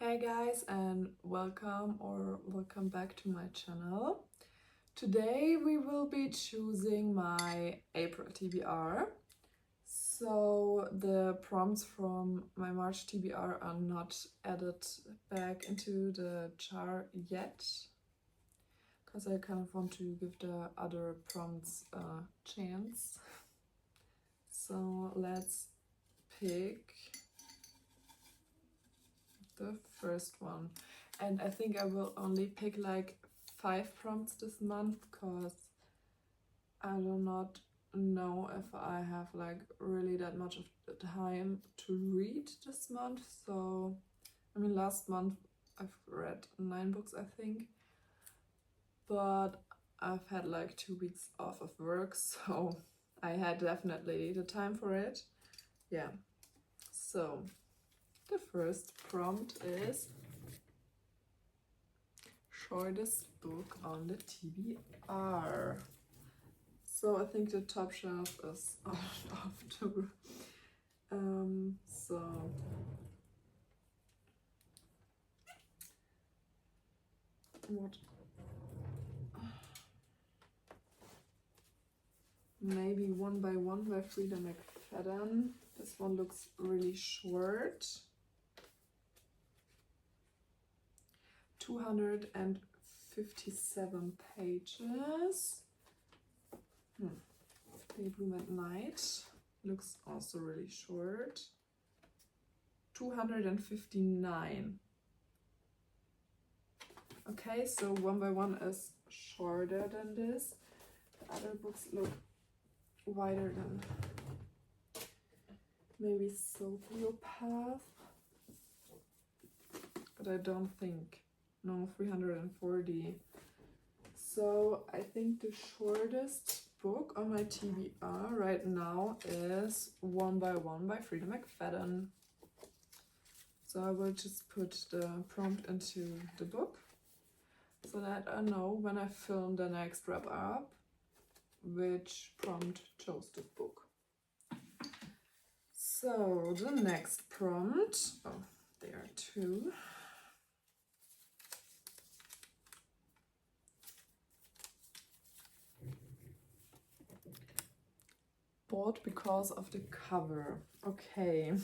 Hey guys, and welcome back to my channel. Today we will be choosing my April TBR. So the prompts from my March TBR are not added back into the jar yet, because I kind of want to give the other prompts a chance. So let's pick the first one, and I think I will only pick like 5 prompts this month because I do not know if I have like really that much of the time to read this month. So I mean, last month I've read 9 books, I think, but I've had like 2 weeks off of work, so I had definitely the time for it. Yeah, so the first prompt is shortest book on the TBR. So I think the top shelf is after. So what? Maybe One by One by Frida McFadden. This one looks really short. 257 pages. They Bloom at Night looks also really short. 259. Okay, so One by One is shorter than this. Other books look wider than maybe Sociopath, but I don't think. No, 340. So I think the shortest book on my TBR right now is One by One by Frida McFadden. So I will just put the prompt into the book so that I know when I film the next wrap up which prompt chose this book. So the next prompt, oh, there are 2. Bought because of the cover. Okay.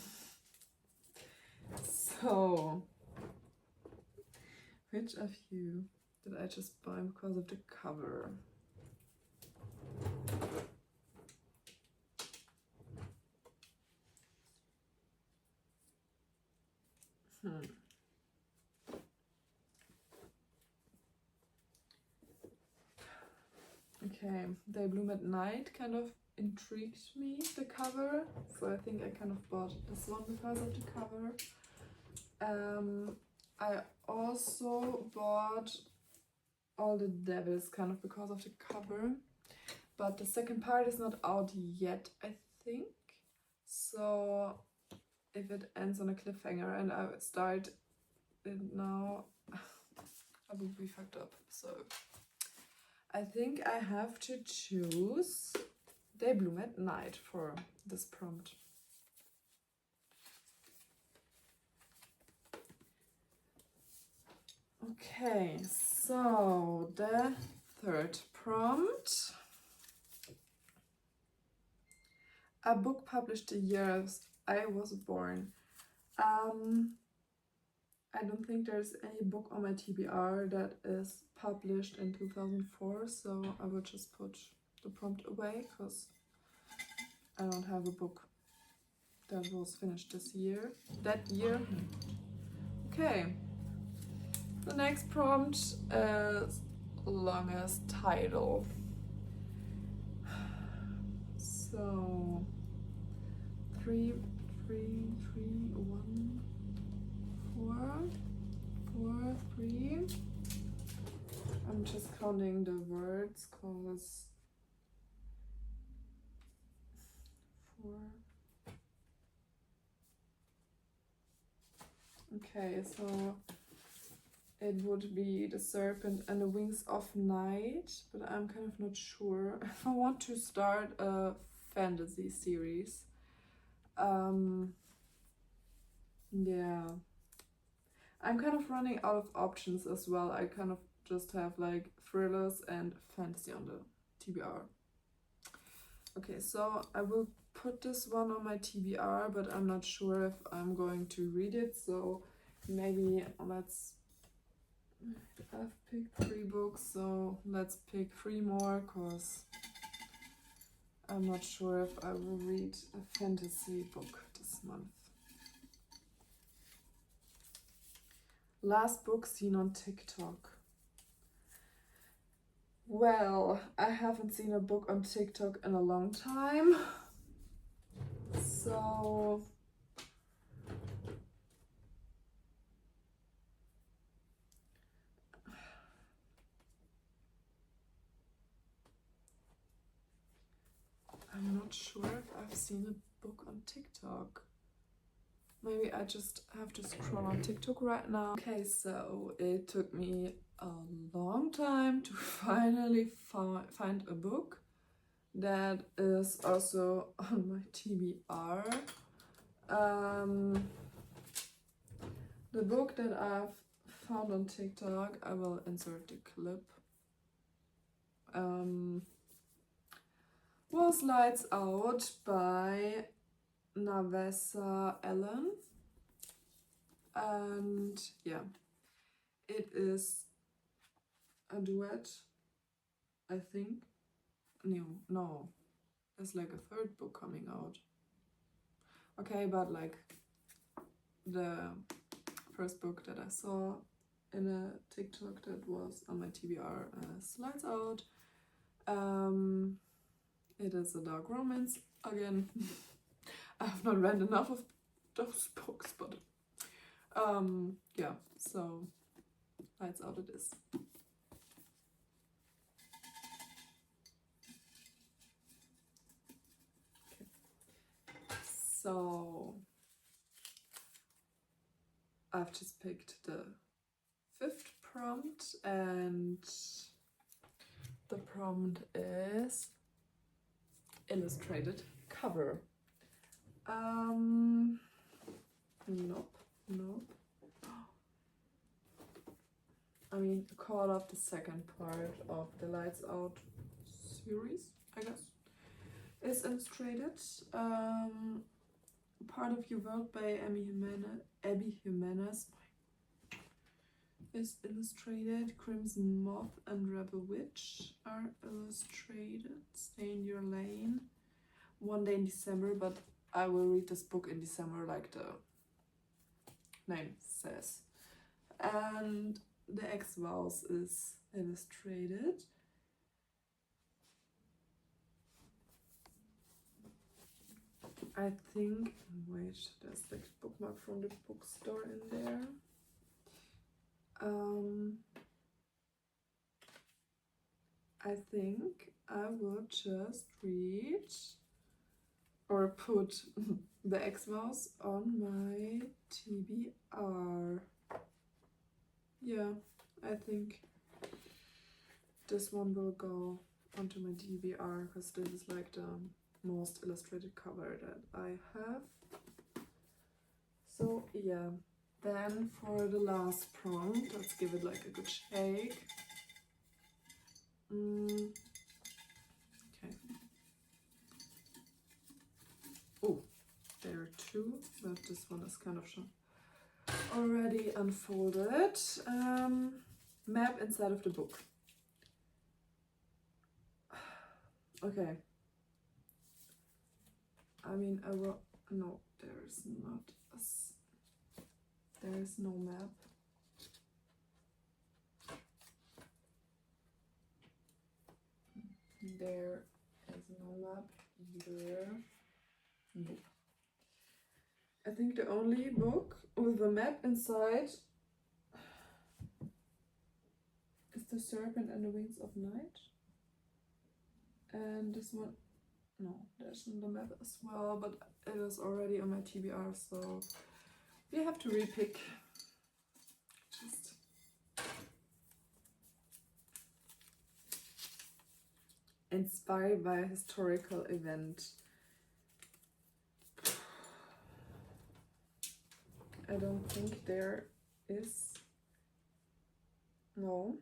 So, which of you did I just buy because of the cover? Okay, They Bloom at Night kind of intrigued me, the cover. So I think I kind of bought this one because of the cover. I also bought All the Devils kind of because of the cover. But the second part is not out yet, I think. So if it ends on a cliffhanger and I would start it now, I would be fucked up. So I think I have to choose They Bloom at Night for this prompt. Okay, so the third prompt. A book published the year I was born. I don't think there's any book on my TBR that is published in 2004, so I will just put the prompt away because I don't have a book that was finished that year. Okay, the next prompt is longest title. So 3, 3, 3, 1, 4, 4, 3. I'm just counting the words because 4. Okay, so it would be The Serpent and the Wings of Night, but I'm kind of not sure if I want to start a fantasy series. Yeah, I'm kind of running out of options as well. I kind of just have like thrillers and fantasy on the TBR. Okay, so I will put this one on my TBR, but I'm not sure if I'm going to read it, so maybe I've picked 3 books, so let's pick 3 more, cause I'm not sure if I will read a fantasy book this month. Last book seen on TikTok. Well, I haven't seen a book on TikTok in a long time, so I'm not sure if I've seen a book on TikTok. Maybe I just have to scroll on TikTok right now. Okay, so it took me a long time to finally find a book that is also on my TBR. The book that I've found on TikTok, I will insert the clip, was Lights Out by Navessa Ellen, and yeah, it is a duet, I think. No, there's like a 3rd book coming out. Okay, but like the first book that I saw in a TikTok that was on my TBR is Lights Out. It is a dark romance again. I have not read enough of those books, but yeah, so Lights Out it is. Okay. So I've just picked the 5th prompt, and the prompt is illustrated cover. Nope. I mean, call of the 2nd part of the Lights Out series, I guess, is illustrated. Part of Your World by Abby Jimenez is illustrated. Crimson Moth and Rebel Witch are illustrated. Stay in Your Lane. One Day in December, but I will read this book in December like the name says. And The X-Vows is illustrated. I think, wait, there's like a bookmark from the bookstore in there. I think I will just read or put The X-Vows on my TBR. Yeah, I think this one will go onto my TBR because this is like the most illustrated cover that I have. So yeah, then for the last prompt, let's give it like a good shake. Okay. Oh, there are 2, but this one is kind of already unfolded. Map inside of the book. Okay. I mean, I will. No, there is not. There is no map. There is no map either. Nope. I think the only book with a map inside is The Serpent and the Wings of Night. And this one, no, there's the map as well, but it is already on my TBR, so we have to repick. Just inspired by a historical event. I don't think there is, no.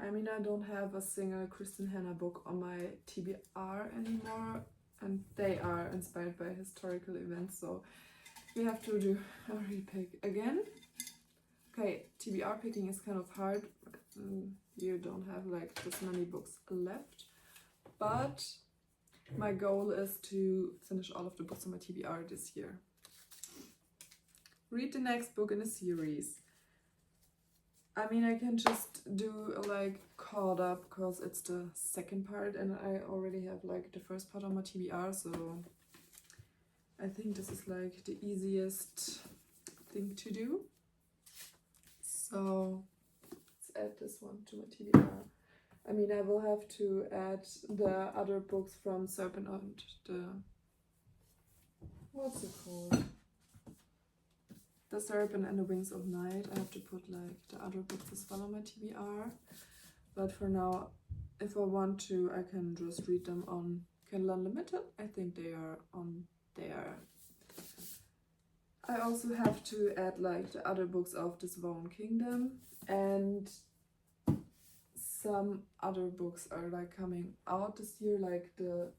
I mean, I don't have a single Kristen Hanna book on my TBR anymore, and they are inspired by historical events, so we have to do a repick again. Okay, TBR picking is kind of hard. You don't have like this many books left, but my goal is to finish all of the books on my TBR this year. Read the next book in the series. I mean, I can just do like caught up because it's the second part and I already have like the first part on my TBR, so I think this is like the easiest thing to do. So let's add this one to my TBR. I mean, I will have to add the other books from Serpent and the... what's it called? The Serpent and the Wings of Night. I have to put like the other books as well on my TBR. But for now, if I want to, I can just read them on Kindle Unlimited. I think they are on there. I also have to add like the other books of the Swan Kingdom, and some other books are like coming out this year, like the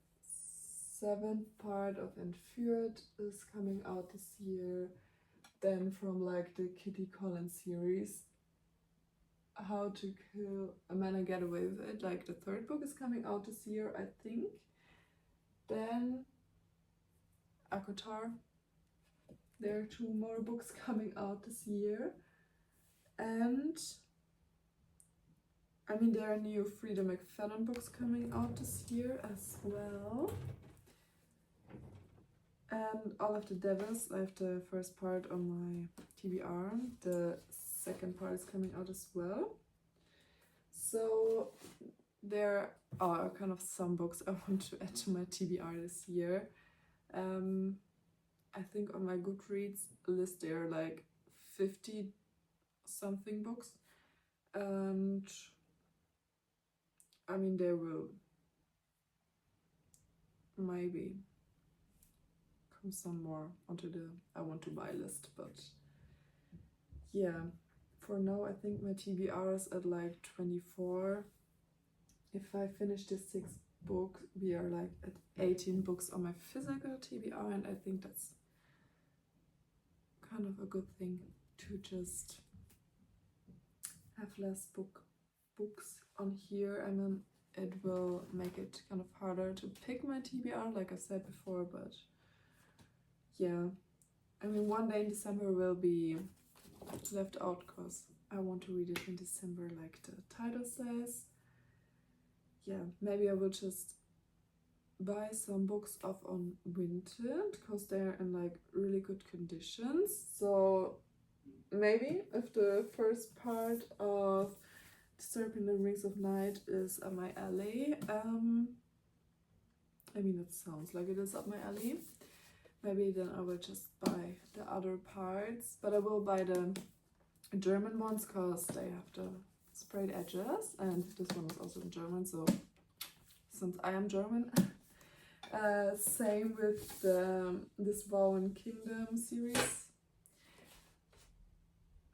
7th part of Entführt is coming out this year. Then from like the Kitty Collins series, How to Kill a Man and Get Away with It, like the 3rd book is coming out this year, I think. Then Akotar, there are 2 more books coming out this year. And I mean, there are new Frida McFadden books coming out this year as well. And All of the Devils, I have the first part on my TBR. The 2nd part is coming out as well. So there are kind of some books I want to add to my TBR this year. I think on my Goodreads list there are like 50 something books. And I mean, there will maybe come some more onto the I want to buy list, but yeah, for now I think my TBR is at like 24. If I finish this 6th book, we are like at 18 books on my physical TBR, and I think that's kind of a good thing to just have less books on here. I mean, it will make it kind of harder to pick my TBR, like I said before, but yeah. I mean, one day in December will be left out because I want to read it in December, like the title says. Yeah, maybe I will just buy some books off on Vinted because they're in like really good conditions. So maybe if the first part of The Serpent and Rings of Night is up my alley, I mean, it sounds like it is up my alley, maybe then I will just buy the other parts, but I will buy the German ones because they have the sprayed edges, and this one is also in German, so since I am German. Same with this Swan Kingdom series.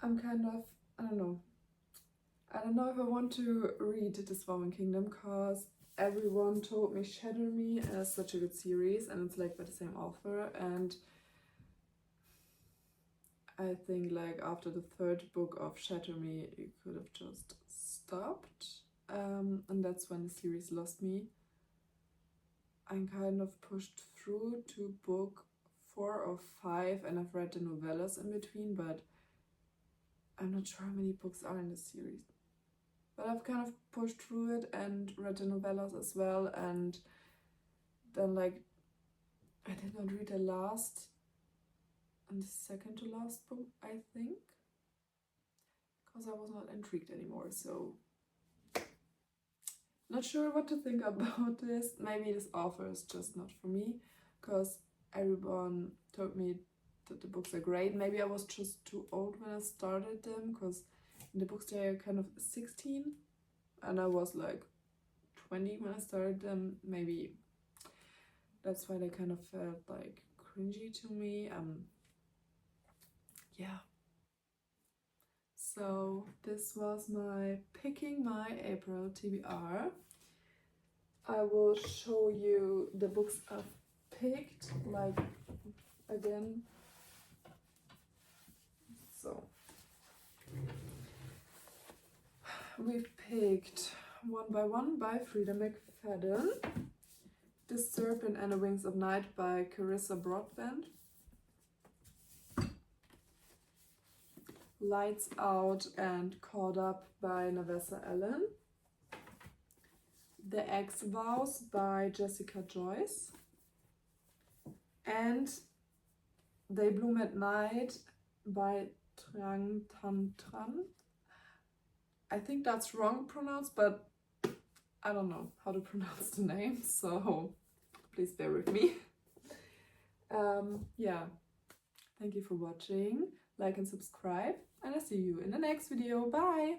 I'm kind of, I don't know if I want to read the Swan Kingdom because everyone told me Shatter Me is such a good series and it's like by the same author, and I think like after the 3rd book of Shatter Me you could have just stopped, and that's when the series lost me. I'm kind of pushed through to book 4 or 5 and I've read the novellas in between, but I'm not sure how many books are in this series. But I've kind of pushed through it and read the novellas as well, and then like I did not read the last and the 2nd to last book, I think, because I was not intrigued anymore, so not sure what to think about this. Maybe this author is just not for me, because everyone told me that the books are great. Maybe I was just too old when I started them, because in the books they are kind of 16 and I was like 20 when I started them. Maybe that's why they kind of felt like cringy to me. yeah. So this was my picking my April TBR. I will show you the books I've picked, like, again. So we've picked One by One by Frida McFadden, The Serpent and the Wings of Night by Carissa Broadbent, Lights Out and Caught Up by Navessa Allen, The Ex Vows by Jessica Joyce, and They Bloom at Night by Trang Tan Tran. I think that's wrong pronounced, but I don't know how to pronounce the name, so please bear with me. Yeah, thank you for watching, like and subscribe, and I'll see you in the next video. Bye!